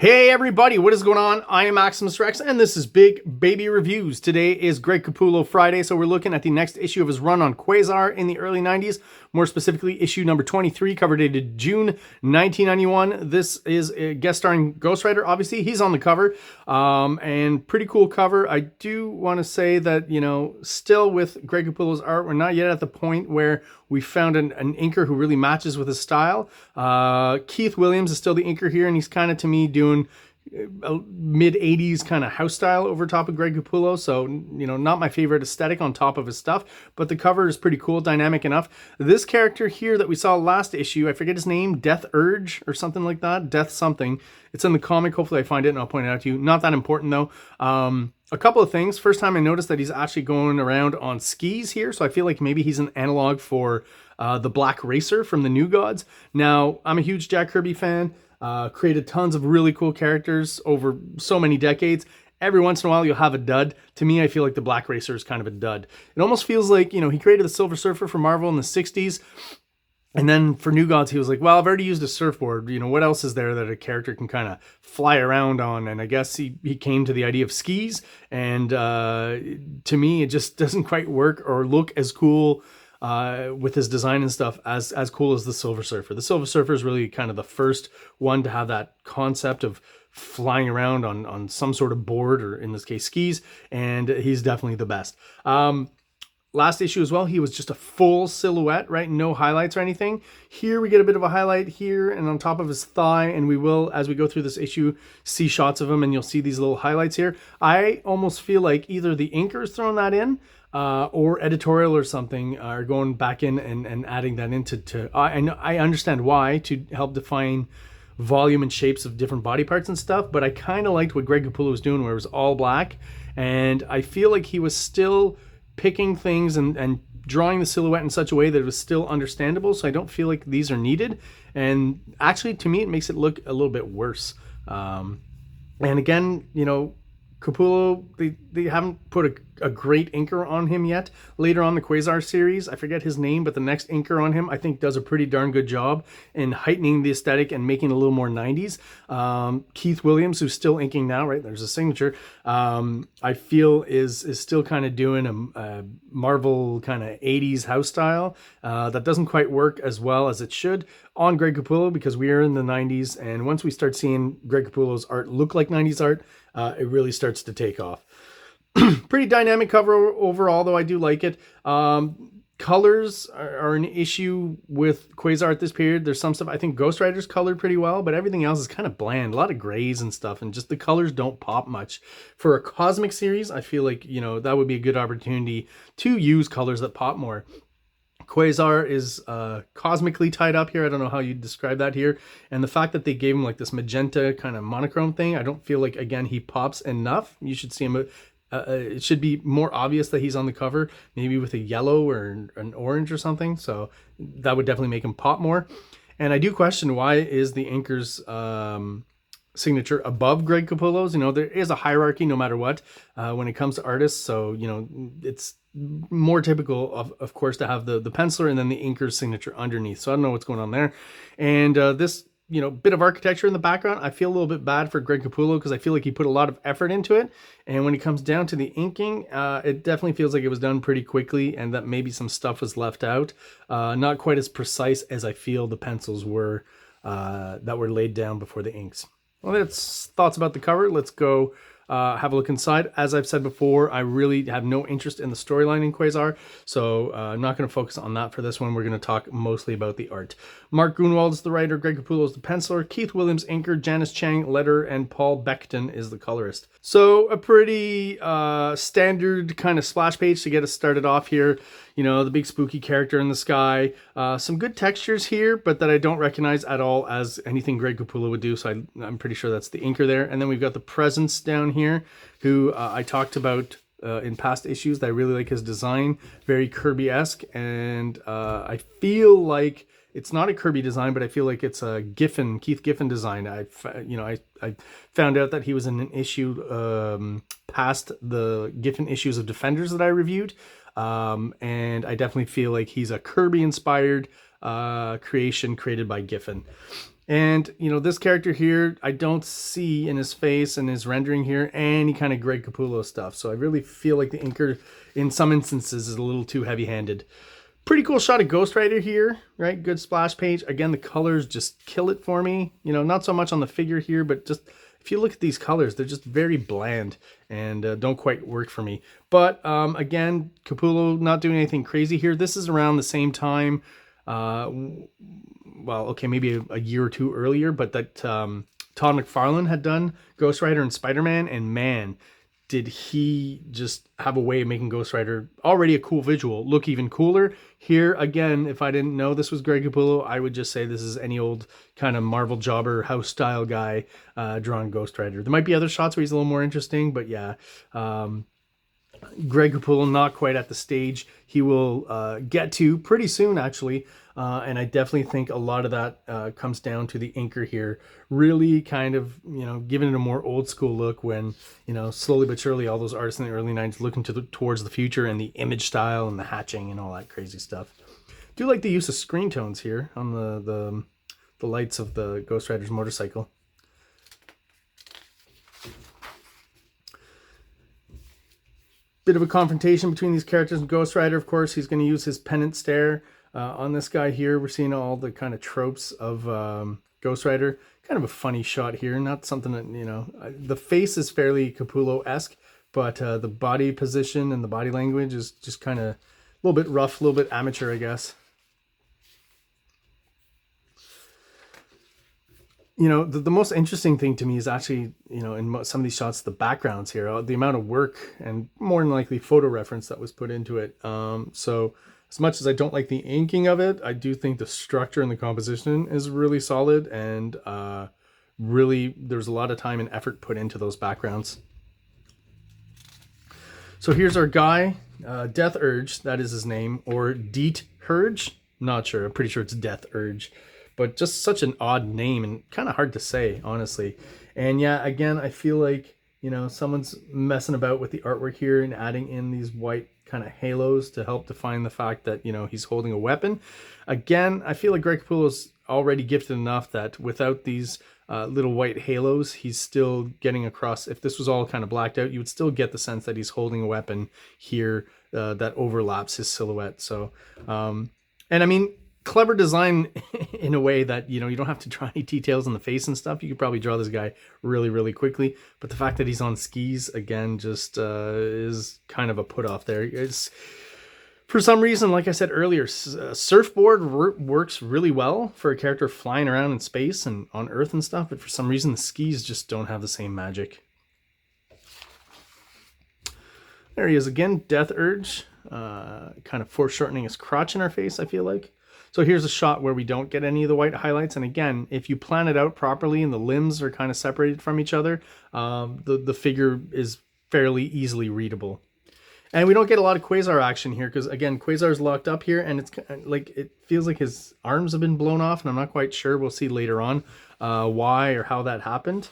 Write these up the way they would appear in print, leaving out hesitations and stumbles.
Hey everybody, what is going on? I am Maximus Rex and this is Big Baby Reviews. Today is Greg Capullo Friday, so we're looking at the next issue of his run on Quasar in the early 90s. More specifically, issue number 23, cover dated June 1991. This is a guest starring Ghost Rider, obviously. He's on the cover, and pretty cool cover. I do want to say that, you know, still with Greg Capullo's art, we're not yet at the point where we found an inker who really matches with his style. Keith Williams is still the inker here, and he's kind of, to me, doing a mid-80s kind of house style over top of Greg Capullo, so, you know, not my favorite aesthetic on top of his stuff, but the cover is pretty cool, dynamic enough. This character here that we saw last issue, I forget his name, Death Urge or something like that, Death something. It's in the comic, hopefully I find it and I'll point it out to you. Not that important though. A couple of things. First time I noticed that he's actually going around on skis here, so I feel like maybe he's an analog for the Black Racer from the New Gods. Now, I'm a huge Jack Kirby fan. Created tons of really cool characters over so many decades. Every once in a while you'll have a dud. To me, I feel like the Black Racer is kind of a dud. It almost feels like, you know, he created the Silver Surfer for Marvel in the 60s. And then for New Gods, he was like, well, I've already used a surfboard. You know, what else is there that a character can kind of fly around on? And I guess he came to the idea of skis. And to me, it just doesn't quite work or look as cool with his design and stuff as cool as the Silver Surfer. The Silver Surfer is really kind of the first one to have that concept of flying around on some sort of board, or in this case skis, and he's definitely the best. Last issue as well, he was just a full silhouette, right? No highlights or anything. Here we get a bit of a highlight here and on top of his thigh, and we will, as we go through this issue, see shots of him, and you'll see these little highlights here. I almost feel like either the inker's throwing that in, or editorial or something are going back in and adding that into, and I understand why, to help define volume and shapes of different body parts and stuff, but I kind of liked what Greg Capullo was doing where it was all black, and I feel like he was still picking things and drawing the silhouette in such a way that it was still understandable, so I don't feel like these are needed, and actually to me it makes it look a little bit worse. And again, you know, Capullo, they haven't put a great inker on him yet. Later on the Quasar series, I forget his name, but the next inker on him I think does a pretty darn good job in heightening the aesthetic and making it a little more 90s. Keith Williams, who's still inking now, right, there's a signature, I feel is still kind of doing a Marvel kind of 80s house style that doesn't quite work as well as it should on Greg Capullo, because we are in the 90s, and once we start seeing Greg Capullo's art look like 90s art, it really starts to take off. Pretty dynamic cover overall, though I do like it. Colors are an issue with Quasar at this period. There's some stuff, I think Ghost Rider's colored pretty well, but everything else is kind of bland. A lot of grays and stuff, and just the colors don't pop much. For a cosmic series, I feel like, you know, that would be a good opportunity to use colors that pop more. Quasar is cosmically tied up here. I don't know how you describe that here. And the fact that they gave him like this magenta kind of monochrome thing, I don't feel like, again, he pops enough. You should see him. It should be more obvious that he's on the cover, maybe with a yellow or an orange or something. So that would definitely make him pop more. And I do question, why is the inker's signature above Greg Capullo's? You know, there is a hierarchy no matter what when it comes to artists. So, you know, it's more typical of course to have the penciler and then the inker's signature underneath. So I don't know what's going on there. And this, you know, bit of architecture in the background, I feel a little bit bad for Greg Capullo because I feel like he put a lot of effort into it. And when it comes down to the inking, it definitely feels like it was done pretty quickly and that maybe some stuff was left out. Not quite as precise as I feel the pencils were that were laid down before the inks. Well, that's thoughts about the cover. Let's go have a look inside. As I've said before, I really have no interest in the storyline in Quasar, so I'm not going to focus on that for this one. We're going to talk mostly about the art. Mark Grunwald is the writer, Greg Capullo is the penciler, Keith Williams inker, Janice Chang letterer, and Paul Beckton is the colorist. So a pretty standard kind of splash page to get us started off here. You know, the big spooky character in the sky. Some good textures here, but that I don't recognize at all as anything Greg Capullo would do, so I'm pretty sure that's the inker there. And then we've got the Presence down here, who I talked about in past issues. That I really like his design, very Kirby-esque, and I feel like it's not a Kirby design, but I feel like it's a Keith Giffen design. I found out that he was in an issue past the Giffen issues of Defenders that I reviewed. And I definitely feel like he's a Kirby-inspired creation created by Giffen. And, you know, this character here, I don't see in his face and his rendering here any kind of Greg Capullo stuff. So I really feel like the inker, in some instances, is a little too heavy-handed. Pretty cool shot of Ghost Rider here, right? Good splash page. Again, the colors just kill it for me. You know, not so much on the figure here, but just if you look at these colors, they're just very bland and don't quite work for me. But again, Capullo not doing anything crazy here. This is around the same time. Well, okay, maybe a year or two earlier, but that Todd McFarlane had done Ghost Rider and Spider-Man, and man, did he just have a way of making Ghost Rider, already a cool visual, look even cooler. Here, again, if I didn't know this was Greg Capullo, I would just say this is any old kind of Marvel jobber house style guy drawing Ghost Rider. There might be other shots where he's a little more interesting, but yeah, Greg Capullo not quite at the stage he will get to pretty soon, actually. And I definitely think a lot of that comes down to the inker here, really kind of, you know, giving it a more old school look when, you know, slowly but surely all those artists in the early 90s looking towards the future and the image style and the hatching and all that crazy stuff. Do like the use of screen tones here on the lights of the Ghost Rider's motorcycle. Bit of a confrontation between these characters and Ghost Rider. Of course, he's going to use his pennant stare on this guy here. We're seeing all the kind of tropes of Ghost Rider. Kind of a funny shot here. Not something that, you know, the face is fairly Capullo-esque, but the body position and the body language is just kind of a little bit rough, a little bit amateur, I guess. You know, the most interesting thing to me is actually, you know, in some of these shots, the backgrounds here, the amount of work and more than likely photo reference that was put into it. So as much as I don't like the inking of it, I do think the structure and the composition is really solid, and really there's a lot of time and effort put into those backgrounds. So here's our guy, Death Urge, that is his name, or Deet Urge. Not sure, I'm pretty sure it's Death Urge. But just such an odd name and kind of hard to say, honestly. And yeah, again, I feel like, you know, someone's messing about with the artwork here and adding in these white kind of halos to help define the fact that, you know, he's holding a weapon. Again, I feel like Greg Capullo's already gifted enough that without these little white halos, he's still getting across. If this was all kind of blacked out, you would still get the sense that he's holding a weapon here that overlaps his silhouette. So, and I mean, clever design in a way that, you know, you don't have to draw any details on the face and stuff. You could probably draw this guy really, really quickly. But the fact that he's on skis, again, just is kind of a put off there. It's, for some reason, like I said earlier, surfboard works really well for a character flying around in space and on Earth and stuff. But for some reason, the skis just don't have the same magic. There he is again, Death Urge. Kind of foreshortening his crotch in our face, I feel like. So here's a shot where we don't get any of the white highlights. And again, if you plan it out properly and the limbs are kind of separated from each other, the figure is fairly easily readable. And we don't get a lot of Quasar action here because, again, Quasar's locked up here, and it's like it feels like his arms have been blown off, and I'm not quite sure. We'll see later on why or how that happened.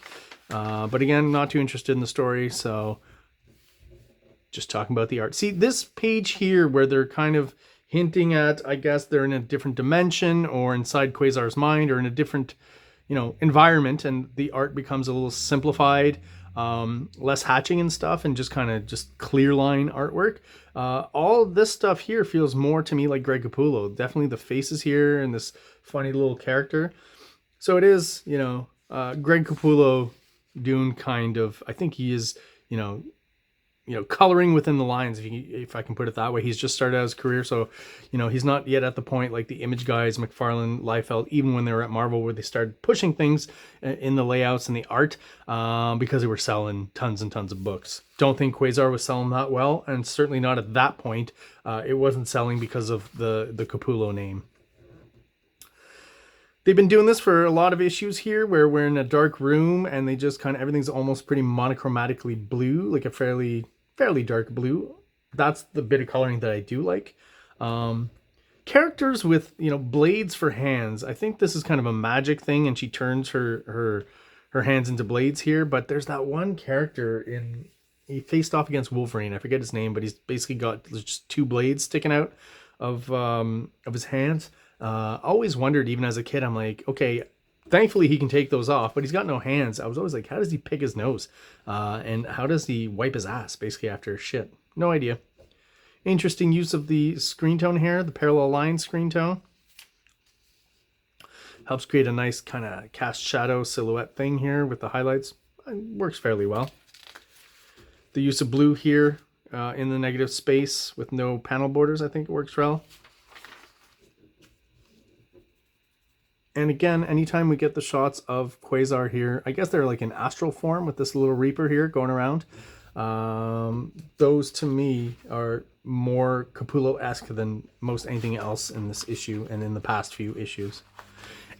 But again, not too interested in the story, so just talking about the art. See, this page here where they're kind of hinting at, I guess they're in a different dimension or inside Quasar's mind or in a different, you know, environment, and the art becomes a little simplified, less hatching and stuff, and just kind of just clear line artwork. All this stuff here feels more to me like Greg Capullo. Definitely the faces here and this funny little character. So it is, you know, Greg Capullo doing kind of, I think he is, you know, coloring within the lines, if I can put it that way. He's just started out his career, so, you know, he's not yet at the point like the Image guys, McFarlane, Liefeld, even when they were at Marvel, where they started pushing things in the layouts and the art because they were selling tons and tons of books. Don't think Quasar was selling that well, and certainly not at that point. It wasn't selling because of the Capullo name. They've been doing this for a lot of issues here where we're in a dark room and they just kind of, everything's almost pretty monochromatically blue, like a fairly dark blue. That's the bit of coloring that I do like. Characters with, you know, blades for hands. I think this is kind of a magic thing, and she turns her hands into blades here. But there's that one character he faced off against Wolverine. I forget his name, but he's basically got just two blades sticking out of his hands. Always wondered, even as a kid, I'm like, okay, thankfully he can take those off, but he's got no hands. I was always like, how does he pick his nose? And how does he wipe his ass, basically, after shit? No idea. Interesting use of the screen tone here, the parallel line screen tone. Helps create a nice kind of cast shadow silhouette thing here with the highlights. It works fairly well. The use of blue here in the negative space with no panel borders, I think it works well. And again, anytime we get the shots of Quasar here, I guess they're like in astral form with this little Reaper here going around. Those to me are more Capullo-esque than most anything else in this issue and in the past few issues.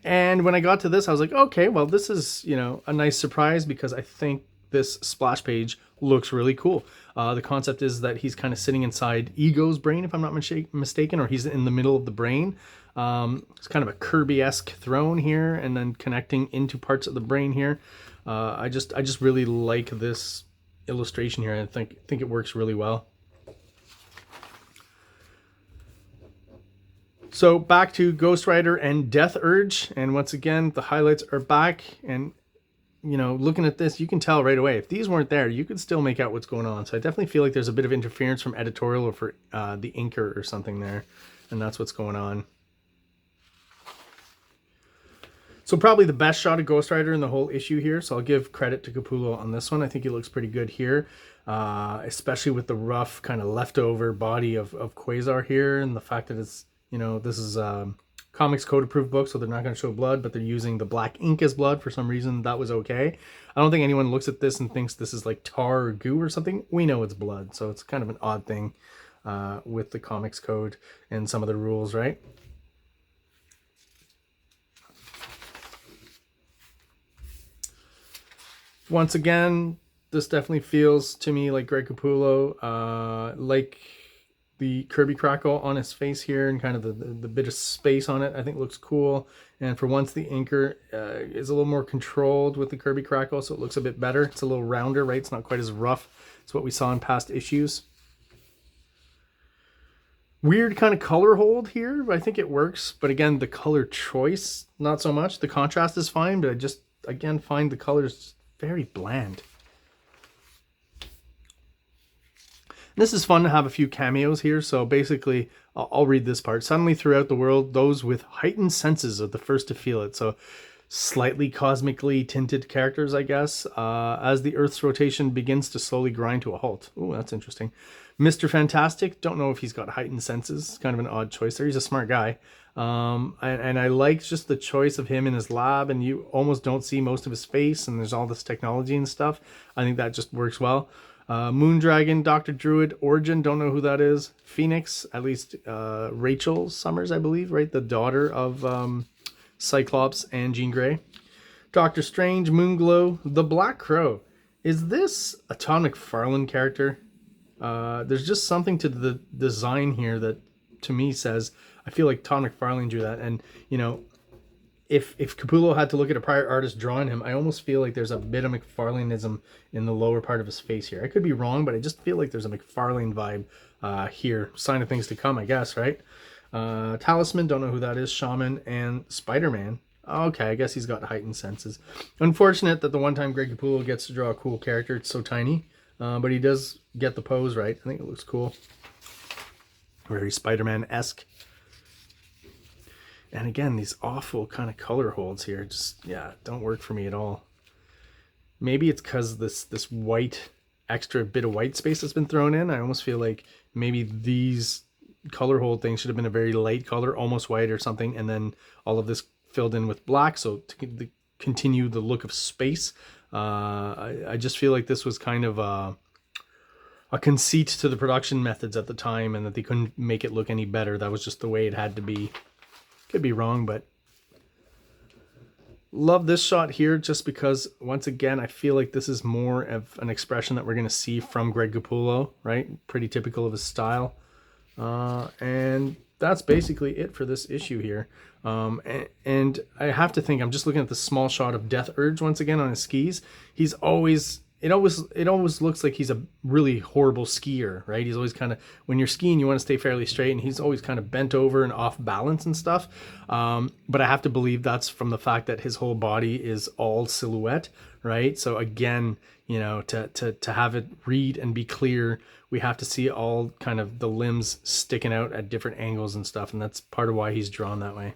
And when I got to this, I was like, okay, well, this is, you know, a nice surprise because I think this splash page looks really cool. The concept is that he's kind of sitting inside Ego's brain, if I'm not mistaken, or he's in the middle of the brain. It's kind of a Kirby-esque throne here and then connecting into parts of the brain here. I just really like this illustration here. I think it works really well. So back to Ghost Rider and Death Urge, and once again the highlights are back, and you know, looking at this, you can tell right away if these weren't there, you could still make out what's going on. So I definitely feel like there's a bit of interference from editorial or for the inker or something there, and that's what's going on. So probably the best shot of Ghost Rider in the whole issue here, so I'll give credit to Capullo on this one. I think he looks pretty good here, especially with the rough kind of leftover body of Quasar here, and the fact that it's, you know, this is Comics Code approved book, so they're not going to show blood, but they're using the black ink as blood for some reason. That was okay. I don't think anyone looks at this and thinks this is like tar or goo or something. We know it's blood, so it's kind of an odd thing with the Comics Code and some of the rules, right? Once again, this definitely feels to me like Greg Capullo, like the Kirby crackle on his face here and kind of the bit of space on it, I think looks cool. And for once, the inker is a little more controlled with the Kirby crackle, so it looks a bit better. It's a little rounder, right? It's not quite as rough as what we saw in past issues. Weird kind of color hold here, but I think it works. But again, the color choice, not so much. The contrast is fine, but I just, again, find the colors very bland. This is fun to have a few cameos here. So basically, I'll read this part. Suddenly throughout the world, those with heightened senses are the first to feel it. So slightly cosmically tinted characters, I guess, as the Earth's rotation begins to slowly grind to a halt. Ooh, that's interesting. Mr. Fantastic, don't know if he's got heightened senses. It's kind of an odd choice there. He's a smart guy. And I like just the choice of him in his lab, and you almost don't see most of his face, and there's all this technology and stuff. I think that just works well. Moondragon, Dr. Druid, Origin, don't know who that is. Phoenix, at least Rachel Summers, I believe, right? The daughter of Cyclops and Jean Grey. Doctor Strange, Moonglow, the Black Crow. Is this a Todd McFarlane character? There's just something to the design here that, to me, says, I feel like Todd McFarlane drew that. And, you know, if Capullo had to look at a prior artist drawing him, I almost feel like there's a bit of McFarlaneism in the lower part of his face here. I could be wrong, but I just feel like there's a McFarlane vibe here. Sign of things to come, I guess, right? Talisman, don't know who that is. Shaman and Spider-Man. Okay, I guess he's got heightened senses. Unfortunate that the one time Greg Capullo gets to draw a cool character, it's so tiny. But he does get the pose right. I think it looks cool. Very Spider-Man-esque. And again, these awful kind of color holds here just, yeah, don't work for me at all. Maybe it's because this white, extra bit of white space that's been thrown in. I almost feel like maybe these color hold things should have been a very light color, almost white or something, and then all of this filled in with black, so to continue the look of space. I just feel like this was kind of a conceit to the production methods at the time, and that they couldn't make it look any better. That was just the way it had to be. Could be wrong, but love this shot here just because, once again, I feel like this is more of an expression that we're going to see from Greg Capullo, right? Pretty typical of his style. And that's basically it for this issue here. And I have to think, I'm just looking at the small shot of Death Urge once again on his skis. He's always it always looks like he's a really horrible skier, right? He's always kind of, when you're skiing, you want to stay fairly straight, and he's always kind of bent over and off balance and stuff. But I have to believe that's from the fact that his whole body is all silhouette, right? So again, you know, to have it read and be clear, we have to see all kind of the limbs sticking out at different angles and stuff, and that's part of why he's drawn that way.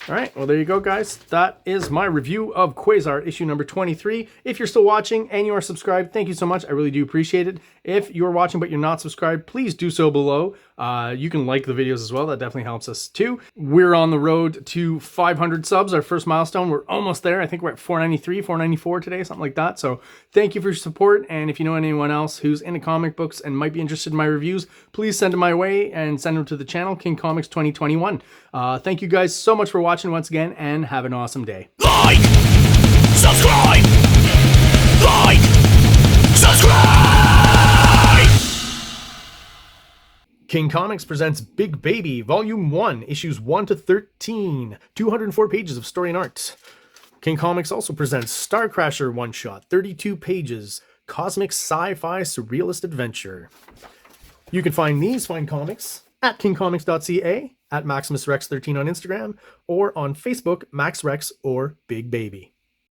All right, well, there you go, guys. That is my review of Quasar issue number 23. If you're still watching and you are subscribed, thank you so much. I really do appreciate it. If you're watching but you're not subscribed, please do so below. You can like the videos as well. That definitely helps us too. We're on the road to 500 subs, our first milestone. We're almost there. I think we're at 493, 494 today, something like that. So thank you for your support. And if you know anyone else who's into comic books and might be interested in my reviews, please send them my way and send them to the channel, King Comics 2021. Thank you guys so much for watching once again, and have an awesome day. Like, subscribe, like, subscribe. King Comics presents Big Baby, Volume 1, Issues 1 to 13, 204 pages of story and art. King Comics also presents Star Crasher one-shot, 32 pages, cosmic sci-fi surrealist adventure. You can find these fine comics at KINGCOMICS.CA, at MaximusRex13 on Instagram, or on Facebook, MaxRex or Big Baby.